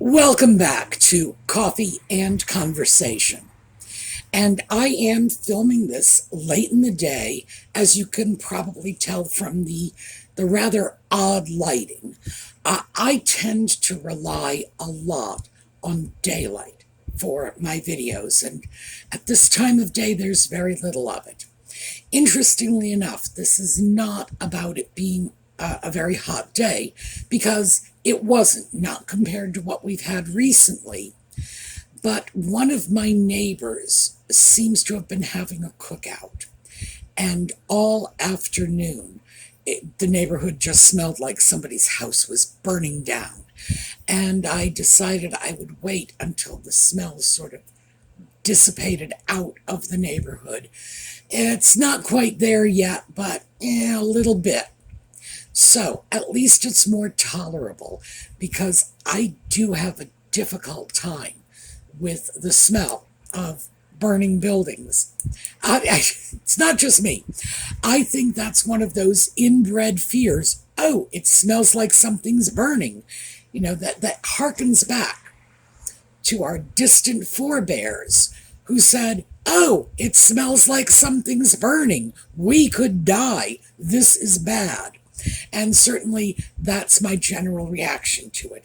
Welcome back to Coffee and Conversation. And I am filming this late in the day, as you can probably tell from the rather odd lighting. I tend to rely a lot on daylight for my videos, and at this time of day, there's very little of it. Interestingly enough, this is not about it being a very hot day, because it wasn't, not compared to what we've had recently. But one of my neighbors seems to have been having a cookout, and all afternoon, the neighborhood just smelled like somebody's house was burning down. And I decided I would wait until the smell sort of dissipated out of the neighborhood. It's not quite there yet, but a little bit. So at least it's more tolerable, because I do have a difficult time with the smell of burning buildings. It's not just me. I think that's one of those inbred fears. Oh, it smells like something's burning. That harkens back to our distant forebears who said, oh, it smells like something's burning. We could die. This is bad. And certainly that's my general reaction to it.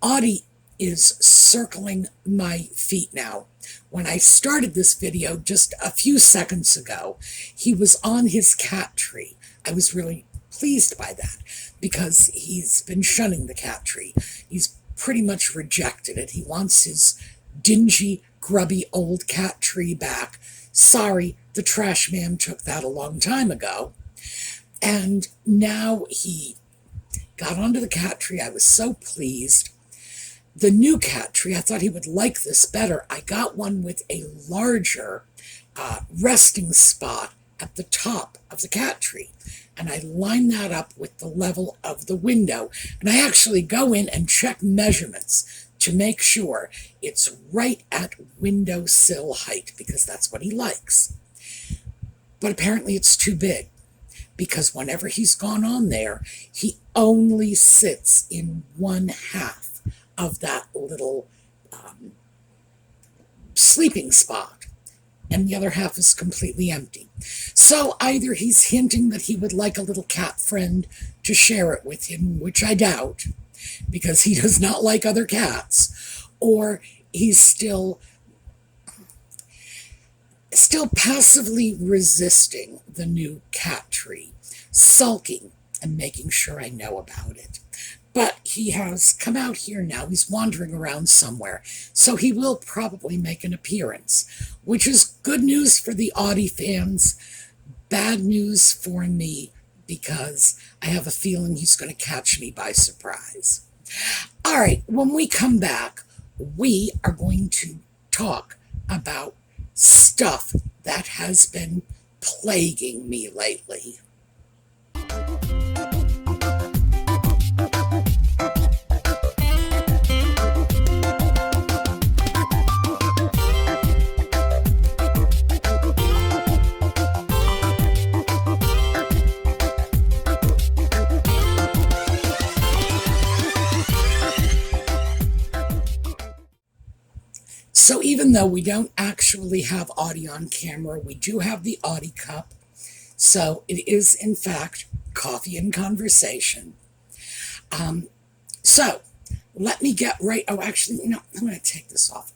Audie is circling my feet now. When I started this video just a few seconds ago, he was on his cat tree. I was really pleased by that, because he's been shunning the cat tree. He's pretty much rejected it. He wants his dingy, grubby old cat tree back. Sorry, the trash man took that a long time ago. And now he got onto the cat tree. I was so pleased. The new cat tree, I thought he would like this better. I got one with a larger resting spot at the top of the cat tree. And I line that up with the level of the window. And I actually go in and check measurements to make sure it's right at windowsill height, because that's what he likes. But apparently it's too big, because whenever he's gone on there, he only sits in one half of that little sleeping spot, and the other half is completely empty. So either he's hinting that he would like a little cat friend to share it with him, which I doubt, because he does not like other cats, or he's still passively resisting the new cat tree, sulking and making sure I know about it. But he has come out here now. He's wandering around somewhere, so he will probably make an appearance, which is good news for the Audie fans, bad news for me, because I have a feeling he's going to catch me by surprise. All right, when we come back, we are going to talk about stuff that has been plaguing me lately. So even though we don't actually have Audie on camera, we do have the Audie cup. So it is, in fact, coffee and conversation. So let me get right. Oh, actually, I'm going to take this off.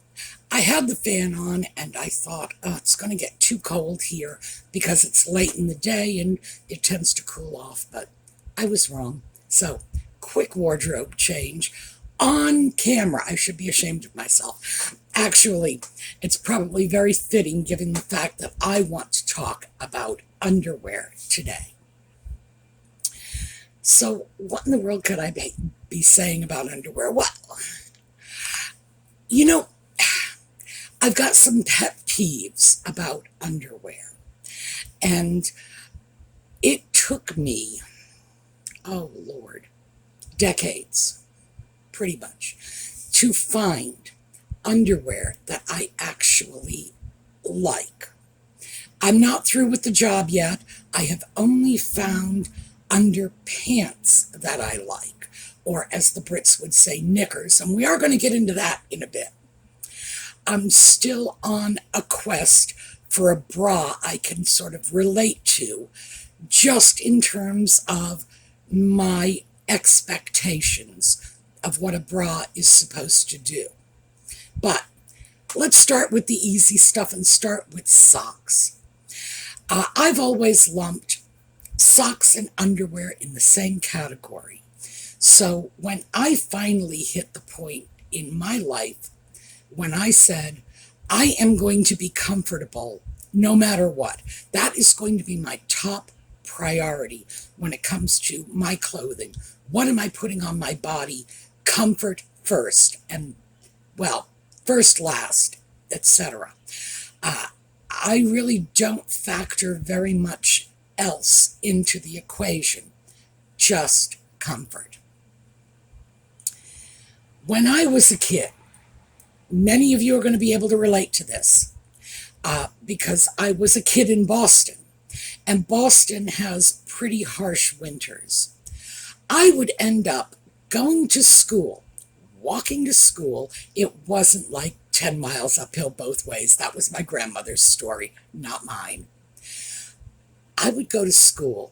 I had the fan on, and I thought, it's going to get too cold here because it's late in the day and it tends to cool off. But I was wrong. So quick wardrobe change on camera. I should be ashamed of myself. Actually, it's probably very fitting given the fact that I want to talk about underwear today. So what in the world could I be saying about underwear? Well, I've got some pet peeves about underwear. And it took me, oh Lord, decades, pretty much, to find underwear that I actually like. I'm not through with the job yet. I have only found underpants that I like, or as the Brits would say, knickers, and we are going to get into that in a bit. I'm still on a quest for a bra I can sort of relate to, just in terms of my expectations of what a bra is supposed to do. But let's start with the easy stuff and start with socks. I've always lumped socks and underwear in the same category. So when I finally hit the point in my life when I said, I am going to be comfortable no matter what, that is going to be my top priority when it comes to my clothing. What am I putting on my body? Comfort first, and, well, first, last, etc. I really don't factor very much else into the equation, just comfort. When I was a kid, many of you are going to be able to relate to this, because I was a kid in Boston, and Boston has pretty harsh winters. I would end up going to school, walking to school. It wasn't like 10 miles uphill both ways. That was my grandmother's story, not mine. I would go to school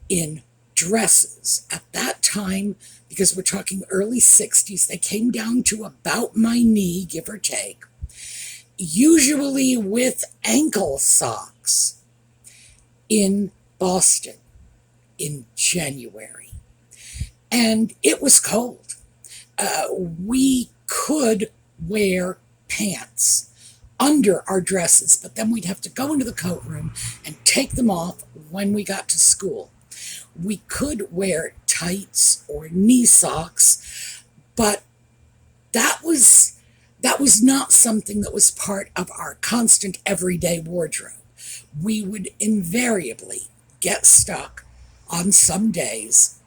in dresses. At that time, because we're talking early 60s, they came down to about my knee, give or take, usually with ankle socks, in Boston in January. And it was cold. We could wear pants under our dresses, but then we'd have to go into the coat room and take them off when we got to school. We could wear tights or knee socks, but that was not something that was part of our constant everyday wardrobe. We would invariably get stuck on some days,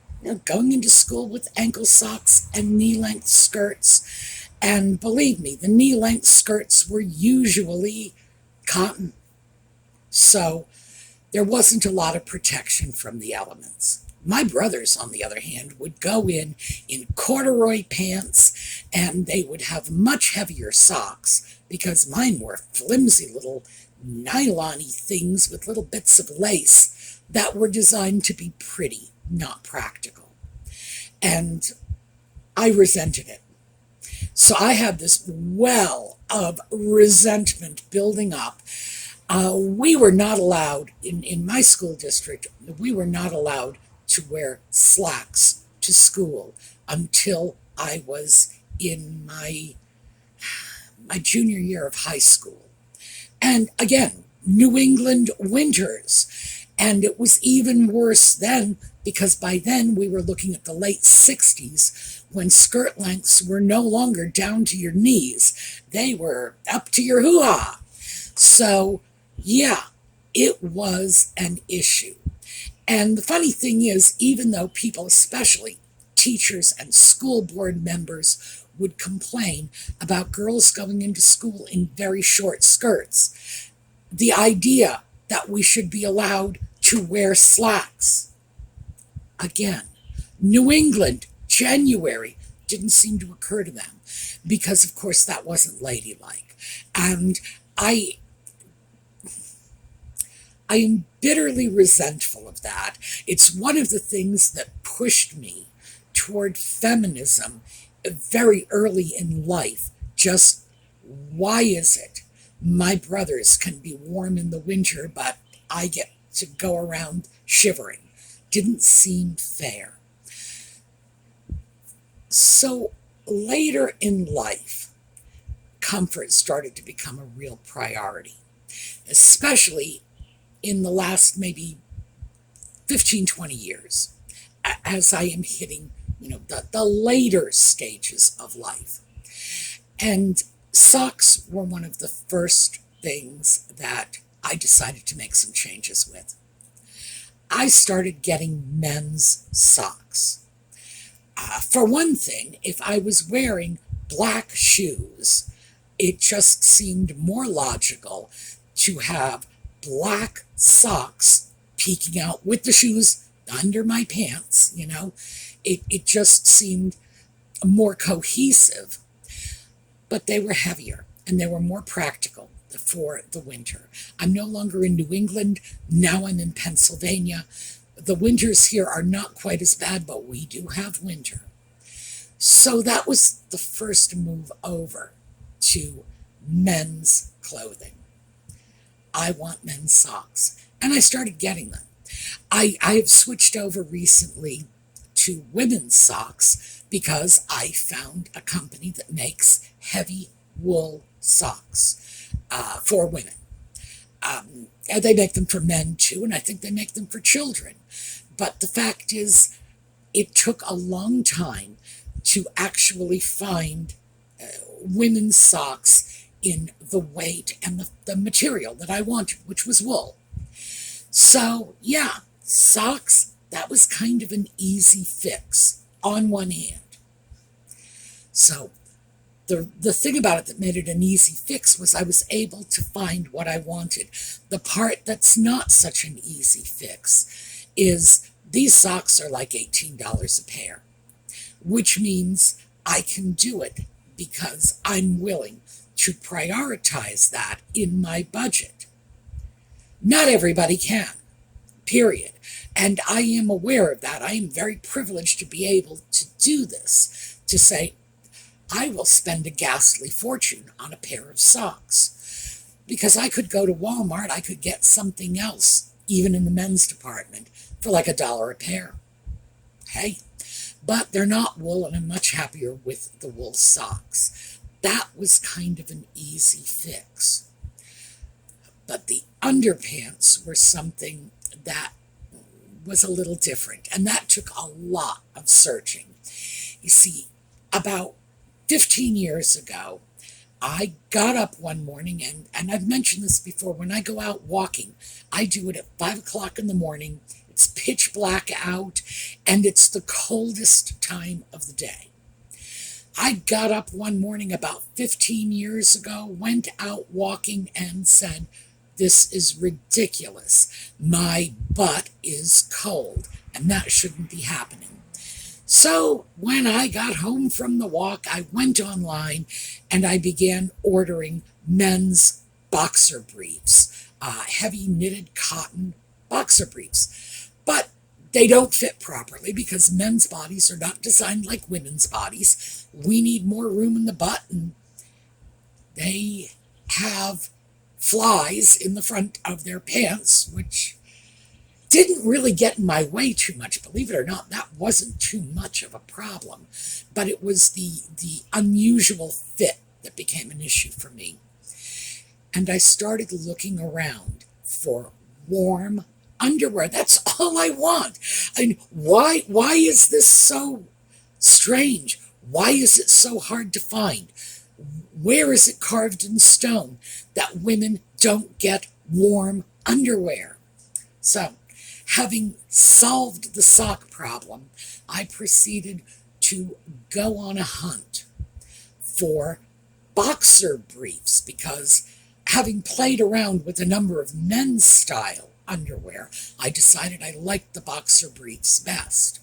going into school with ankle socks and knee-length skirts. And believe me, the knee-length skirts were usually cotton. So there wasn't a lot of protection from the elements. My brothers, on the other hand, would go in corduroy pants, and they would have much heavier socks, because mine were flimsy little nylon-y things with little bits of lace that were designed to be pretty, not practical. And I resented it. So I had this well of resentment building up. We were not allowed, in my school district, we were not allowed to wear slacks to school until I was in my junior year of high school. And again, New England winters. And it was even worse then, because by then we were looking at the late 60s, when skirt lengths were no longer down to your knees. They were up to your hoo-ha. So, yeah, it was an issue. And the funny thing is, even though people, especially teachers and school board members, would complain about girls going into school in very short skirts, the idea that we should be allowed to wear slacks, again, New England, January, didn't seem to occur to them, because of course that wasn't ladylike. And I am bitterly resentful of that. It's one of the things that pushed me toward feminism very early in life. Just, why is it my brothers can be warm in the winter, but I get to go around shivering? Didn't seem fair. So later in life, comfort started to become a real priority, especially in the last maybe 15, 20 years, as I am hitting, the later stages of life. And socks were one of the first things that I decided to make some changes with. I started getting men's socks. For one thing, if I was wearing black shoes, it just seemed more logical to have black socks peeking out with the shoes under my pants, It just seemed more cohesive, but they were heavier and they were more practical for the winter. I'm no longer in New England. Now I'm in Pennsylvania. The winters here are not quite as bad, but we do have winter. So that was the first move over to men's clothing. I want men's socks. And I started getting them. I have switched over recently to women's socks because I found a company that makes heavy wool socks for women. And they make them for men too, and I think they make them for children. But the fact is, it took a long time to actually find women's socks in the weight and the material that I wanted, which was wool. So, yeah, socks, that was kind of an easy fix on one hand. So, the thing about it that made it an easy fix was I was able to find what I wanted. The part that's not such an easy fix is these socks are like $18 a pair, which means I can do it because I'm willing to prioritize that in my budget. Not everybody can, period. And I am aware of that. I am very privileged to be able to do this, to say, I will spend a ghastly fortune on a pair of socks. Because I could go to Walmart, I could get something else, even in the men's department, for like $1 a pair. Hey, but they're not wool, and I'm much happier with the wool socks. That was kind of an easy fix. But the underpants were something that was a little different, and that took a lot of searching. You see, about 15 years ago, I got up one morning, and I've mentioned this before, when I go out walking, I do it at 5 o'clock in the morning. It's pitch black out, and it's the coldest time of the day. I got up one morning about 15 years ago, went out walking, and said, this is ridiculous. My butt is cold, and that shouldn't be happening. So when I got home from the walk, I went online and I began ordering men's boxer briefs, heavy knitted cotton boxer briefs. But they don't fit properly because men's bodies are not designed like women's bodies. We need more room in the butt, and they have flies in the front of their pants, which didn't really get in my way too much. Believe it or not, that wasn't too much of a problem. But it was the unusual fit that became an issue for me. And I started looking around for warm underwear. That's all I want. And why is this so strange? Why is it so hard to find? Where is it carved in stone that women don't get warm underwear? So, having solved the sock problem, I proceeded to go on a hunt for boxer briefs because, having played around with a number of men's style underwear, I decided I liked the boxer briefs best.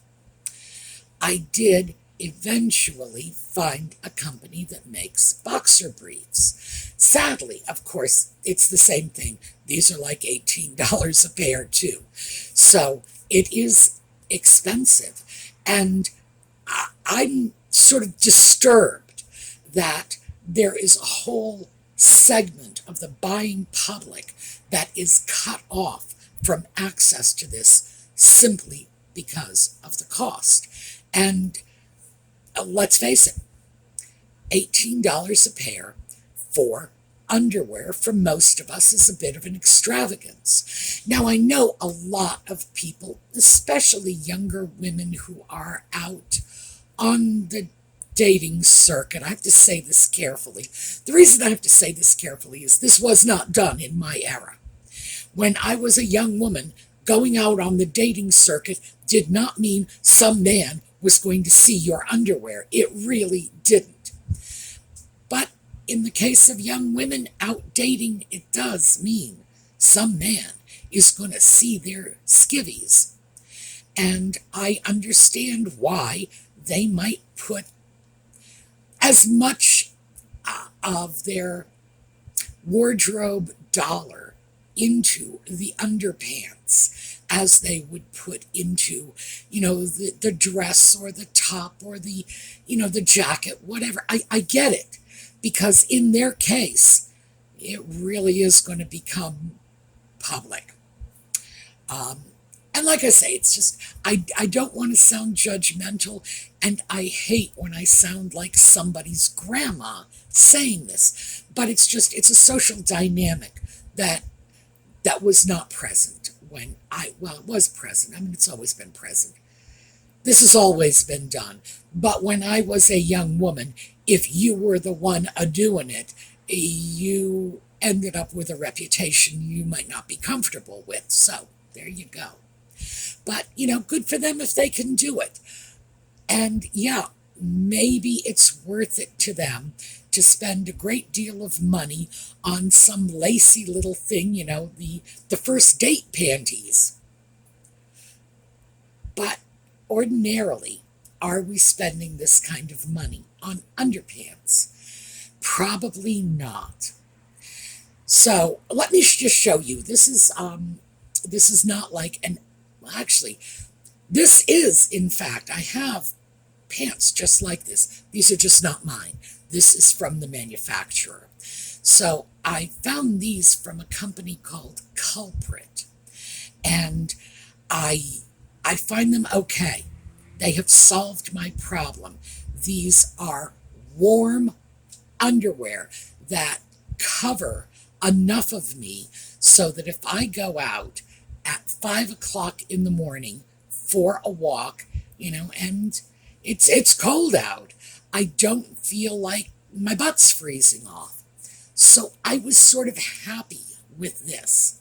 I did eventually find a company that makes boxer briefs. Sadly, of course, it's the same thing. These are like $18 a pair too. So it is expensive. And I'm sort of disturbed that there is a whole segment of the buying public that is cut off from access to this simply because of the cost. And let's face it, $18 a pair for underwear for most of us is a bit of an extravagance. Now, I know a lot of people, especially younger women who are out on the dating circuit. I have to say this carefully. The reason I have to say this carefully is this was not done in my era. When I was a young woman, going out on the dating circuit did not mean some man was going to see your underwear. It really didn't. But in the case of young women out dating, it does mean some man is going to see their skivvies. And I understand why they might put as much of their wardrobe dollar into the underpants as they would put into, the dress or the top or the jacket, whatever. I get it, because in their case, it really is going to become public. And like I say, it's just, I don't want to sound judgmental, and I hate when I sound like somebody's grandma saying this, but it's a social dynamic that was not present when it was present. I mean, it's always been present. This has always been done. But when I was a young woman, if you were the one doing it, you ended up with a reputation you might not be comfortable with. So there you go. But, good for them if they can do it. And yeah, maybe it's worth it to them to spend a great deal of money on some lacy little thing, the first date panties. But ordinarily, are we spending this kind of money on underpants? Probably not. So let me just show you. This is not like actually, this is, in fact, I have pants just like this. These are just not mine. This is from the manufacturer. So I found these from a company called Culprit, and I find them okay. They have solved my problem. These are warm underwear that cover enough of me so that if I go out at 5 o'clock in the morning for a walk, and it's cold out, I don't feel like my butt's freezing off. So I was sort of happy with this.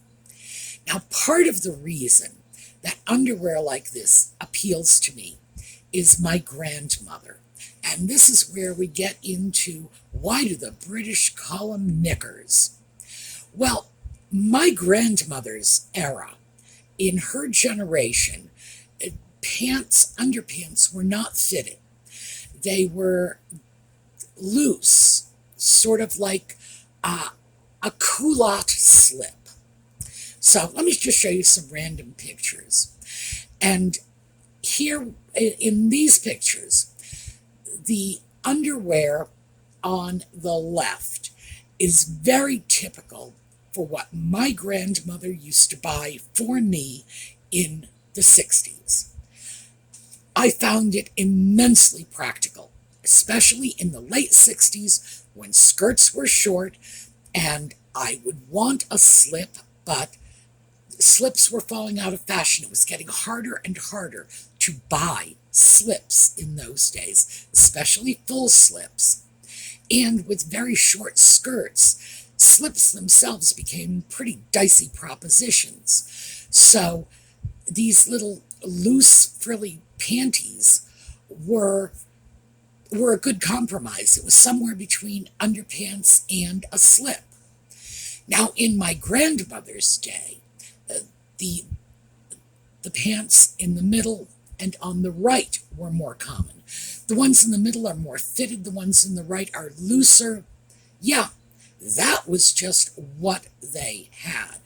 Now, part of the reason that underwear like this appeals to me is my grandmother. And this is where we get into, why do the British call them knickers? Well, my grandmother's era, in her generation, underpants were not fitted. They were loose, sort of like a culotte slip. So let me just show you some random pictures. And here in these pictures, the underwear on the left is very typical for what my grandmother used to buy for me in the 60s. I found it immensely practical, especially in the late 60s when skirts were short and I would want a slip, but slips were falling out of fashion. It was getting harder and harder to buy slips in those days, especially full slips. And with very short skirts, slips themselves became pretty dicey propositions. So these little loose, frilly panties were a good compromise. It was somewhere between underpants and a slip. Now, in my grandmother's day, the pants in the middle and on the right were more common. The ones in the middle are more fitted. The ones in the right are looser. Yeah, that was just what they had.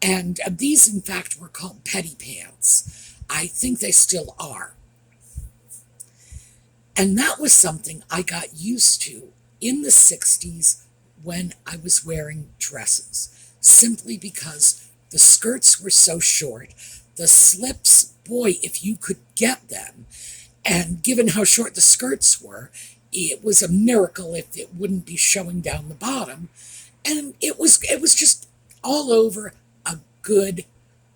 And these, in fact, were called petty pants. I think they still are. And that was something I got used to in the 60s when I was wearing dresses, simply because the skirts were so short. The slips, boy, if you could get them, and given how short the skirts were, it was a miracle if it wouldn't be showing down the bottom. And it was just all over a good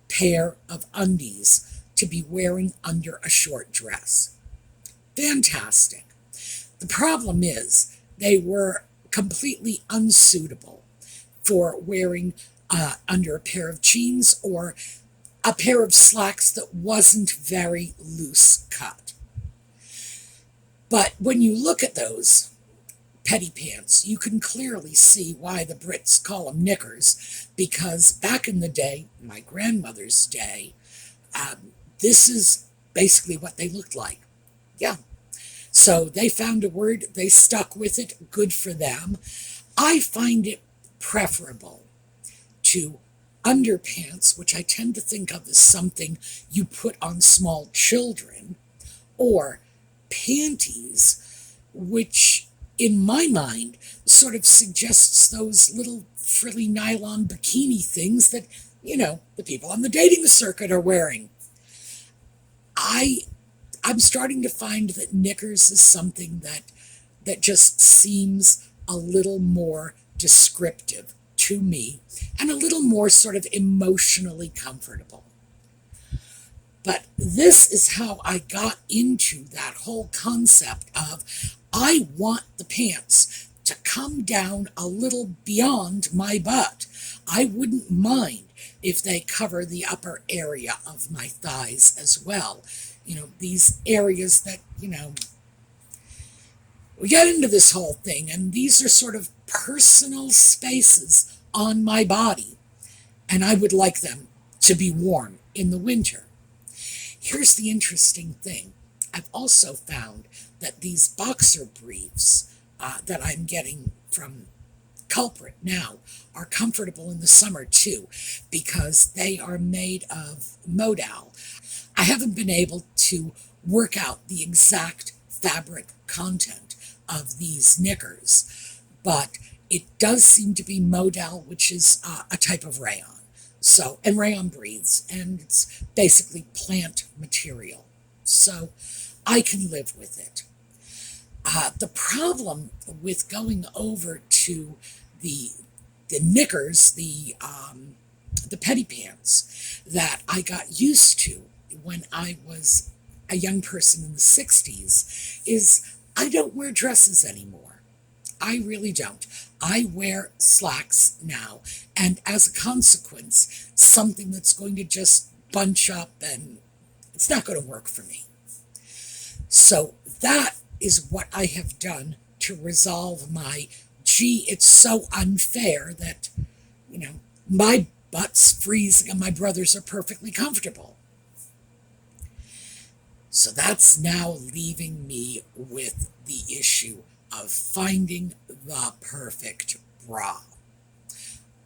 pair of undies to be wearing under a short dress. Fantastic. The problem is they were completely unsuitable for wearing under a pair of jeans or a pair of slacks that wasn't very loose cut. But when you look at those petty pants, you can clearly see why the Brits call them knickers, because back in the day, my grandmother's day, this is basically what they looked like. Yeah. So they found a word, they stuck with it, good for them. I find it preferable to underpants, which I tend to think of as something you put on small children, or panties, which in my mind sort of suggests those little frilly nylon bikini things that, the people on the dating circuit are wearing. I'm starting to find that knickers is something that just seems a little more descriptive to me and a little more sort of emotionally comfortable. But this is how I got into that whole concept of I want the pants to come down a little beyond my butt. I wouldn't mind if they cover the upper area of my thighs as well. These areas that, we get into this whole thing, and these are sort of personal spaces on my body, and I would like them to be warm in the winter. Here's the interesting thing. I've also found that these boxer briefs that I'm getting from Culprit now are comfortable in the summer too, because they are made of modal. I haven't been able to work out the exact fabric content of these knickers, but it does seem to be modal, which is a type of rayon. And rayon breathes, and it's basically plant material. So I can live with it. The problem with going over to the knickers, the petty pants that I got used to when I was a young person in the 60s is I don't wear dresses anymore. I really don't. I wear slacks now, and as a consequence, something that's going to just bunch up, and it's not going to work for me. So that is what I have done to resolve my, it's so unfair that, my butt's freezing and my brothers are perfectly comfortable. So that's now leaving me with the issue of finding the perfect bra.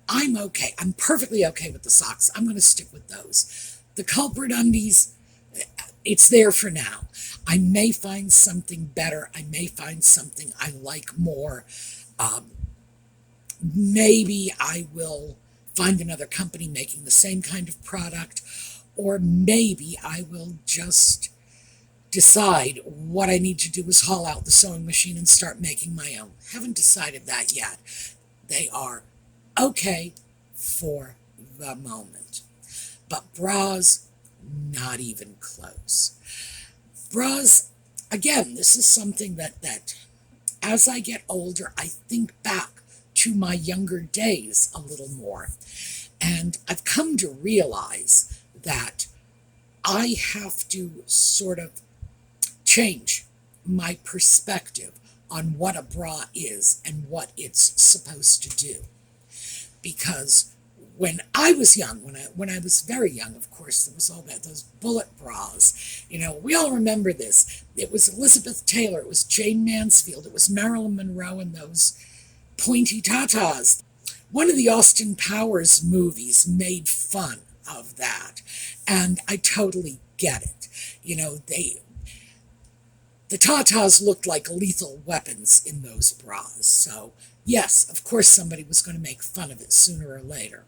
I'm okay. I'm perfectly okay with the socks. I'm going to stick with those. The Culprit undies, it's there for now. I may find something better. I may find something I like more. Maybe I will find another company making the same kind of product, or maybe I will just decide what I need to do is haul out the sewing machine and start making my own. Haven't decided that yet. They are okay for the moment. But bras, not even close. Bras, again, this is something that as I get older, I think back to my younger days a little more. And I've come to realize that I have to sort of change my perspective on what a bra is and what it's supposed to do. Because when I was young, when I was very young, of course, there was all those bullet bras. We all remember this. It was Elizabeth Taylor, it was Jane Mansfield, it was Marilyn Monroe, and those pointy tatas. One of the Austin Powers movies made fun of that, and I totally get it. The tatas looked like lethal weapons in those bras, so yes, of course somebody was going to make fun of it sooner or later.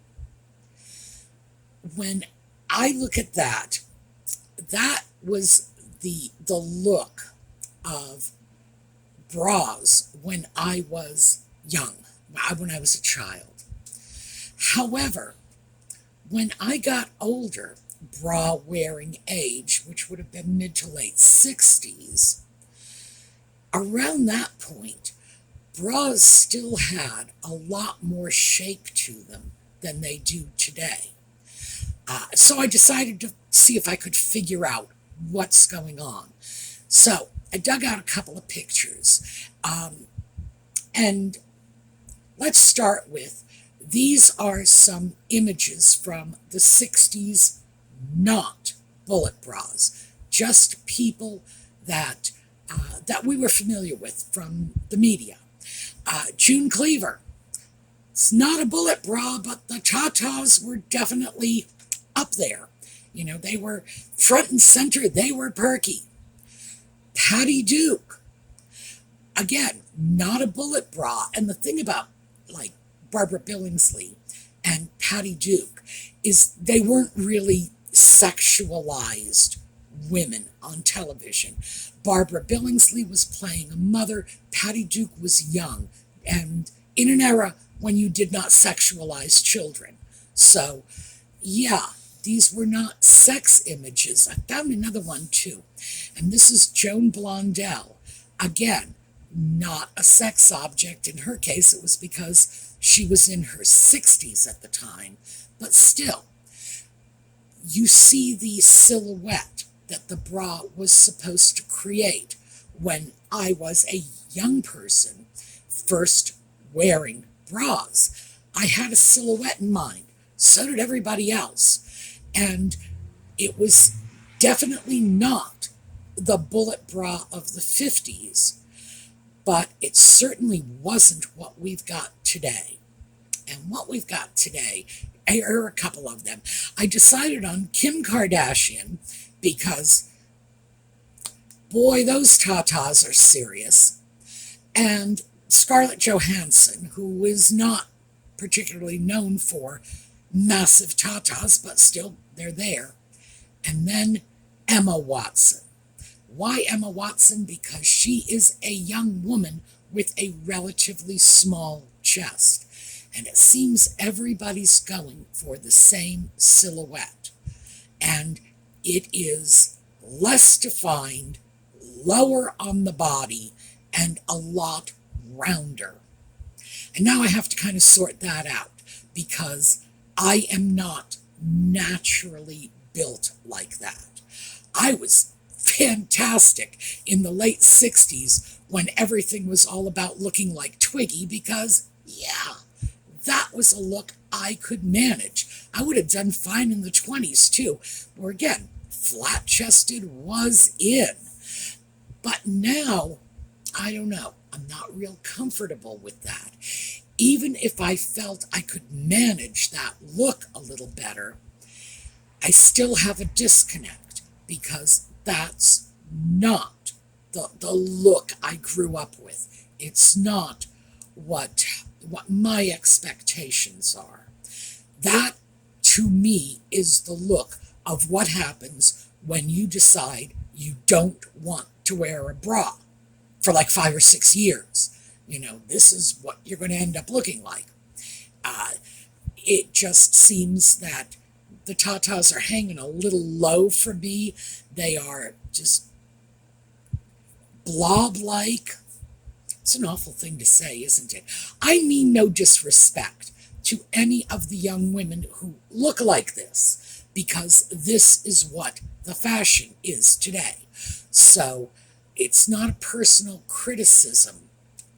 When I look at that, that was the look of bras when I was young, when I was a child. However, when I got older, bra-wearing age, which would have been mid to late 60s, around that point, bras still had a lot more shape to them than they do today. So I decided to see if I could figure out what's going on. So I dug out a couple of pictures. And let's start with, these are some images from the 60s, not bullet bras, just people that that we were familiar with from the media. June Cleaver. It's not a bullet bra, but the tatas were definitely up there. You know, they were front and center. They were perky. Patty Duke. Again, not a bullet bra. And the thing about, like, Barbara Billingsley and Patty Duke is they weren't really sexualized women on television. Barbara Billingsley was playing a mother. Patty Duke was young and in an era when you did not sexualize children. So, yeah, these were not sex images. I found another one too. And this is Joan Blondell. Again, not a sex object. In her case, it was because she was in her 60s at the time. But still, you see the silhouette that the bra was supposed to create when I was a young person first wearing bras. I had a silhouette in mind. So did everybody else. And it was definitely not the bullet bra of the 50s, but it certainly wasn't what we've got today. And what we've got today are a couple of them. I decided on Kim Kardashian because, boy, those tatas are serious. And Scarlett Johansson, who is not particularly known for massive tatas, but still, they're there. And then Emma Watson. Why Emma Watson? Because she is a young woman with a relatively small chest. And it seems everybody's going for the same silhouette. And it is less defined, lower on the body, and a lot rounder. And now I have to kind of sort that out because I am not naturally built like that. I was fantastic in the late 60s when everything was all about looking like Twiggy because, yeah, that was a look I could manage. I would have done fine in the 20s too, where again, flat-chested was in. But now, I don't know, I'm not real comfortable with that. Even if I felt I could manage that look a little better, I still have a disconnect because that's not the look I grew up with. It's not what my expectations are. That, to me, is the look of what happens when you decide you don't want to wear a bra for like 5 or 6 years. You know, this is what you're going to end up looking like. It just seems that the tatas are hanging a little low for me. They are just blob-like. It's an awful thing to say, isn't it? I mean no disrespect to any of the young women who look like this, because this is what the fashion is today. So it's not a personal criticism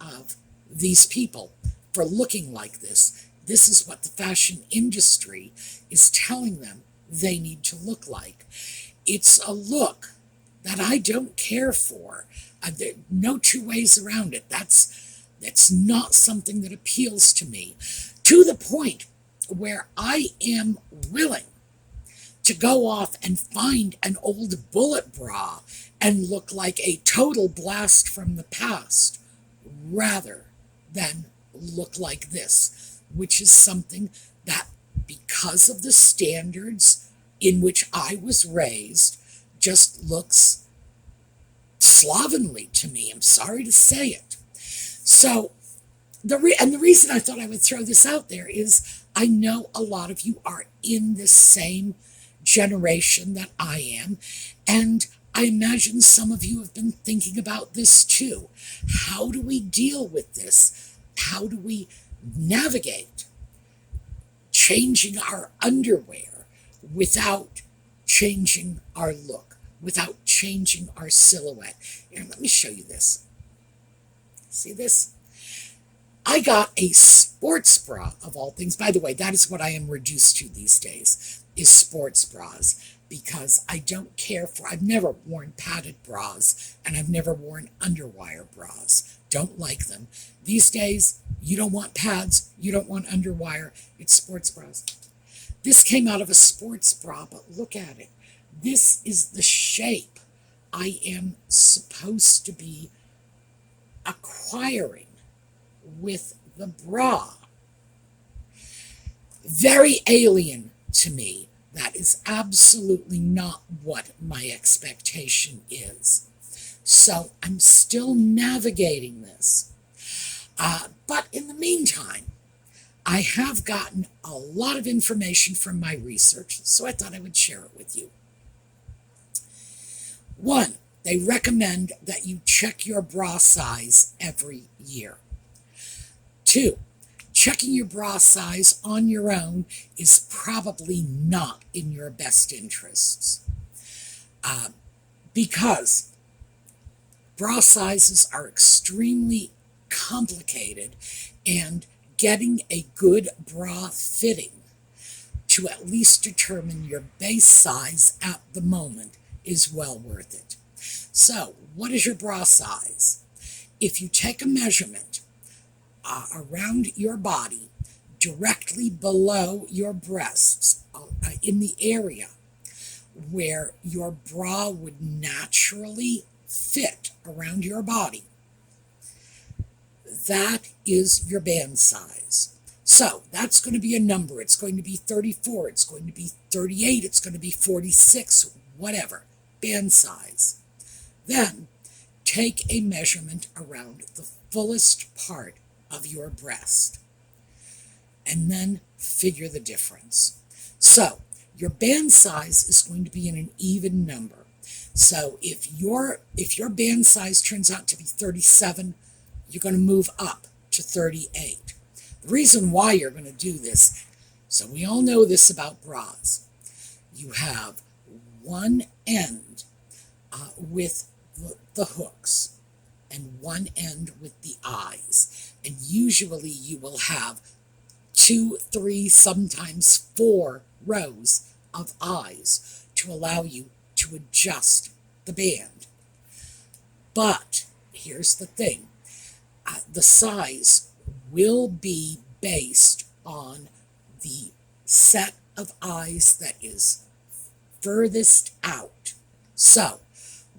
of these people for looking like this. This is what the fashion industry is telling them they need to look like. It's a look that I don't care for. There are no two ways around it. That's not something that appeals to me, to the point where I am willing to go off and find an old bullet bra and look like a total blast from the past rather than look like this, which is something that, because of the standards in which I was raised, just looks slovenly to me. I'm sorry to say it. So, the reason I thought I would throw this out there is I know a lot of you are in this same generation that I am, and I imagine some of you have been thinking about this too. How do we deal with this? How do we navigate changing our underwear without changing our look, without changing our silhouette? Here, let me show you this. See this? I got a sports bra, of all things. By the way, that is what I am reduced to these days, is sports bras. because I don't care for, I've never worn padded bras, and I've never worn underwire bras. Don't like them. These days, you don't want pads, you don't want underwire, it's sports bras. This came out of a sports bra, but look at it. This is the shape I am supposed to be acquiring with the bra. Very alien to me. That is absolutely not what my expectation is. So I'm still navigating this. But in the meantime, I have gotten a lot of information from my research, so I thought I would share it with you. 1, they recommend that you check your bra size every year. 2, checking your bra size on your own is probably not in your best interests. Because bra sizes are extremely complicated, and getting a good bra fitting to at least determine your base size at the moment is well worth it. So, what is your bra size? If you take a measurement around your body, directly below your breasts, in the area where your bra would naturally fit around your body, that is your band size. So that's going to be a number. It's going to be 34, it's going to be 38, it's going to be 46, whatever, band size. Then take a measurement around the fullest part of your breast, and then figure the difference. So your band size is going to be in an even number. So if your band size turns out to be 37, you're going to move up to 38. The reason why you're going to do this, so we all know this about bras. You have one end with the hooks and one end with the eyes. And usually you will have 2, 3, sometimes 4 rows of eyes to allow you to adjust the band. But here's the thing. The size will be based on the set of eyes that is furthest out. So,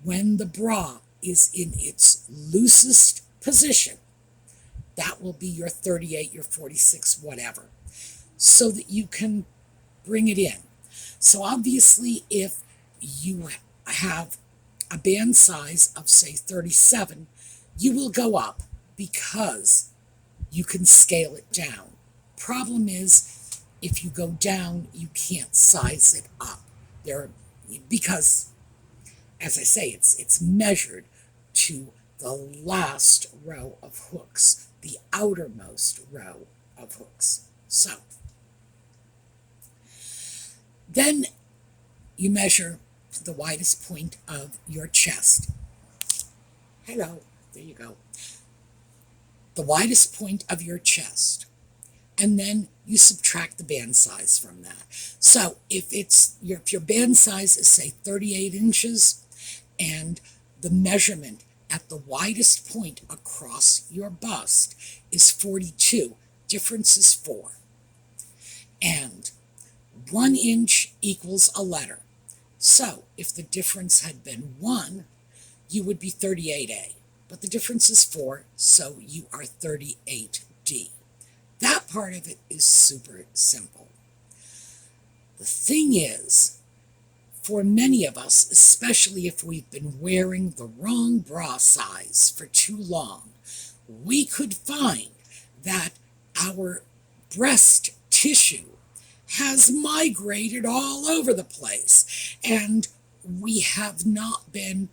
when the bra is in its loosest position, that will be your 38, your 46, whatever, so that you can bring it in. So obviously, if you have a band size of, say, 37, you will go up because you can scale it down. Problem is, if you go down, you can't size it up. Because, as I say, it's measured to the last row of hooks, the outermost row of hooks. So, then you measure the widest point of your chest. Hello, there you go. The widest point of your chest, and then you subtract the band size from that. So if your band size is, say, 38 inches, and the measurement at the widest point across your bust is 42, difference is 4. And 1 inch equals a letter. So if the difference had been 1, you would be 38A. But the difference is 4, so you are 38D. That part of it is super simple. The thing is, for many of us, especially if we've been wearing the wrong bra size for too long, we could find that our breast tissue has migrated all over the place, and we have not been,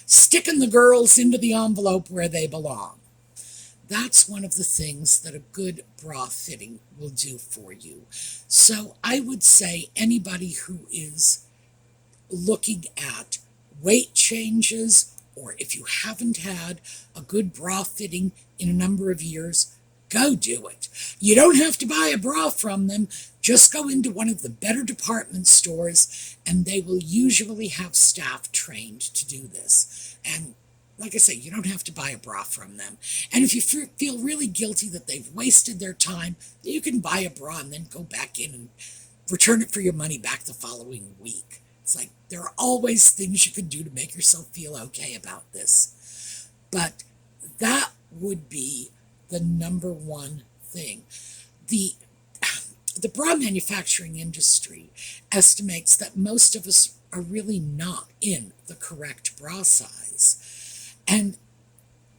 sticking the girls into the envelope where they belong. That's one of the things that a good bra fitting will do for you. So I would say anybody who is looking at weight changes, or if you haven't had a good bra fitting in a number of years, go do it. You don't have to buy a bra from them. Just go into one of the better department stores, and they will usually have staff trained to do this. And like I say, you don't have to buy a bra from them. And if you feel really guilty that they've wasted their time, you can buy a bra and then go back in and return it for your money back the following week. It's like there are always things you can do to make yourself feel okay about this. But that would be the number one thing. The bra manufacturing industry estimates that most of us are really not in the correct bra size. And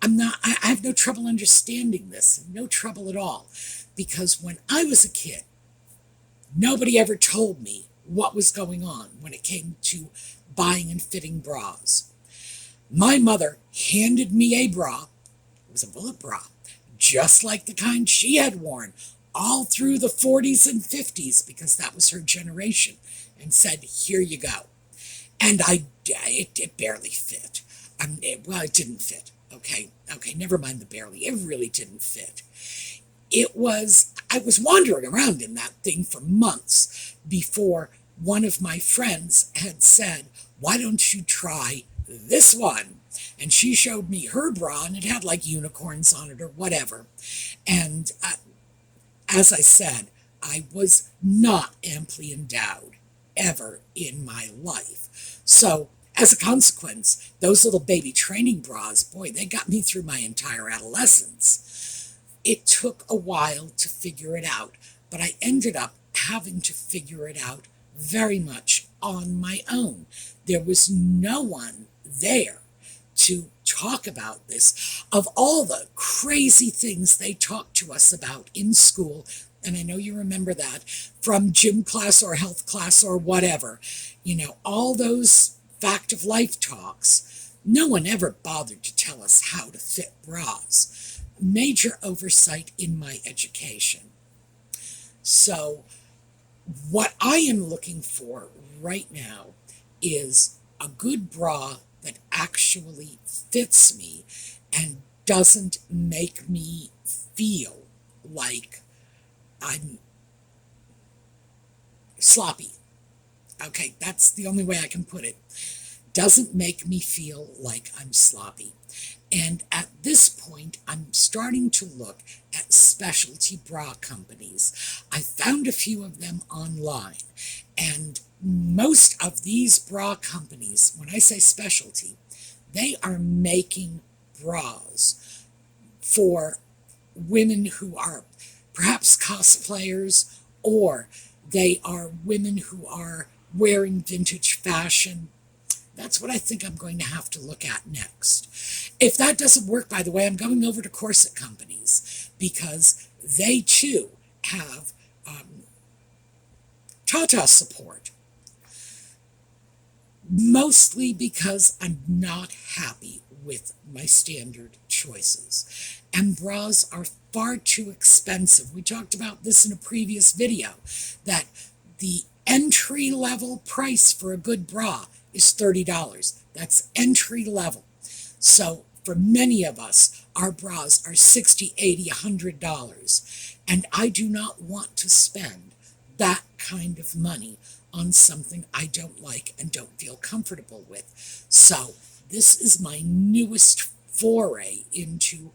I have no trouble understanding this, no trouble at all. Because when I was a kid, nobody ever told me what was going on when it came to buying and fitting bras. My mother handed me a bra. It was a bullet bra, just like the kind she had worn all through the 40s and 50s, because that was her generation, and said, here you go. And it barely fit. It didn't fit. Okay, never mind the barely. It really didn't fit. I was wandering around in that thing for months before one of my friends had said, why don't you try this one? And she showed me her bra, and it had like unicorns on it or whatever. And as I said, I was not amply endowed ever in my life. So as a consequence, those little baby training bras, boy, they got me through my entire adolescence. It took a while to figure it out, but I ended up having to figure it out very much on my own. There was no one there to talk about this. Of all the crazy things they talked to us about in school, and I know you remember that, from gym class or health class or whatever, all those fact of life talks, no one ever bothered to tell us how to fit bras. Major oversight in my education. So what I am looking for right now is a good bra that actually fits me and doesn't make me feel like I'm sloppy. Okay, that's the only way I can put it. Doesn't make me feel like I'm sloppy. And at this point, I'm starting to look at specialty bra companies. I found a few of them online, and most of these bra companies, when I say specialty, they are making bras for women who are perhaps cosplayers, or they are women who are wearing vintage fashion. That's what I think I'm going to have to look at next. If that doesn't work, by the way, I'm going over to corset companies, because they too have tatas support. Mostly because I'm not happy with my standard choices. And bras are far too expensive. We talked about this in a previous video, that the entry-level price for a good bra is $30. That's entry level. So for many of us, our bras are $60, $80, $100. And I do not want to spend that kind of money on something I don't like and don't feel comfortable with. So this is my newest foray into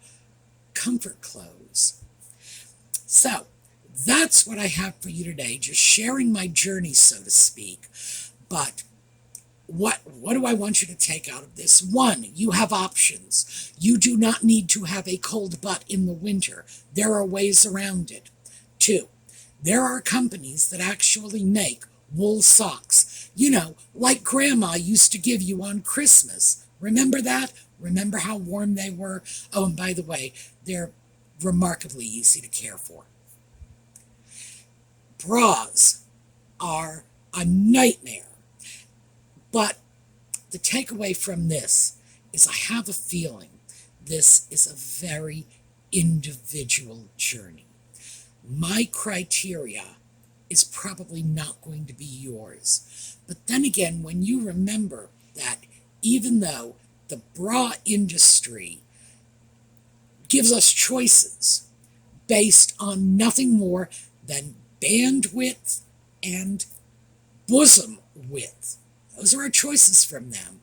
comfort clothes. So that's what I have for you today, just sharing my journey, so to speak. But what do I want you to take out of this? One, you have options. You do not need to have a cold butt in the winter. There are ways around it. Two, there are companies that actually make wool socks, like Grandma used to give you on Christmas. Remember that? Remember how warm they were? Oh, and by the way, they're remarkably easy to care for. Bras are a nightmare. But the takeaway from this is I have a feeling this is a very individual journey. My criteria is probably not going to be yours. But then again, when you remember that even though the bra industry gives us choices based on nothing more than bandwidth, and bosom width. Those are our choices from them.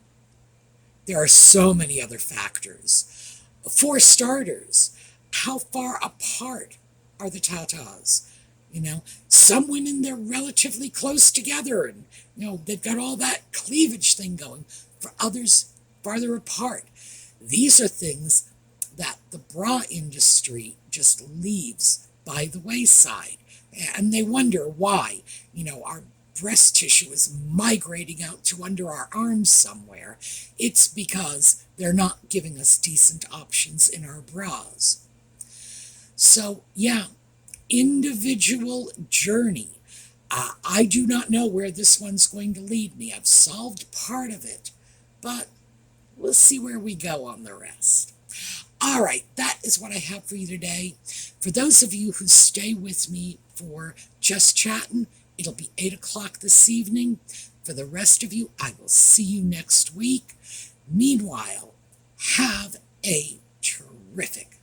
There are so many other factors. For starters, how far apart are the tatas? Some women, they're relatively close together and, they've got all that cleavage thing going. For others, farther apart. These are things that the bra industry just leaves by the wayside. And they wonder why, our breast tissue is migrating out to under our arms somewhere. It's because they're not giving us decent options in our bras. So, yeah, individual journey. I do not know where this one's going to lead me. I've solved part of it, but we'll see where we go on the rest. All right, that is what I have for you today. For those of you who stay with me for Just Chatting, it'll be 8 o'clock this evening. For the rest of you, I will see you next week. Meanwhile, have a terrific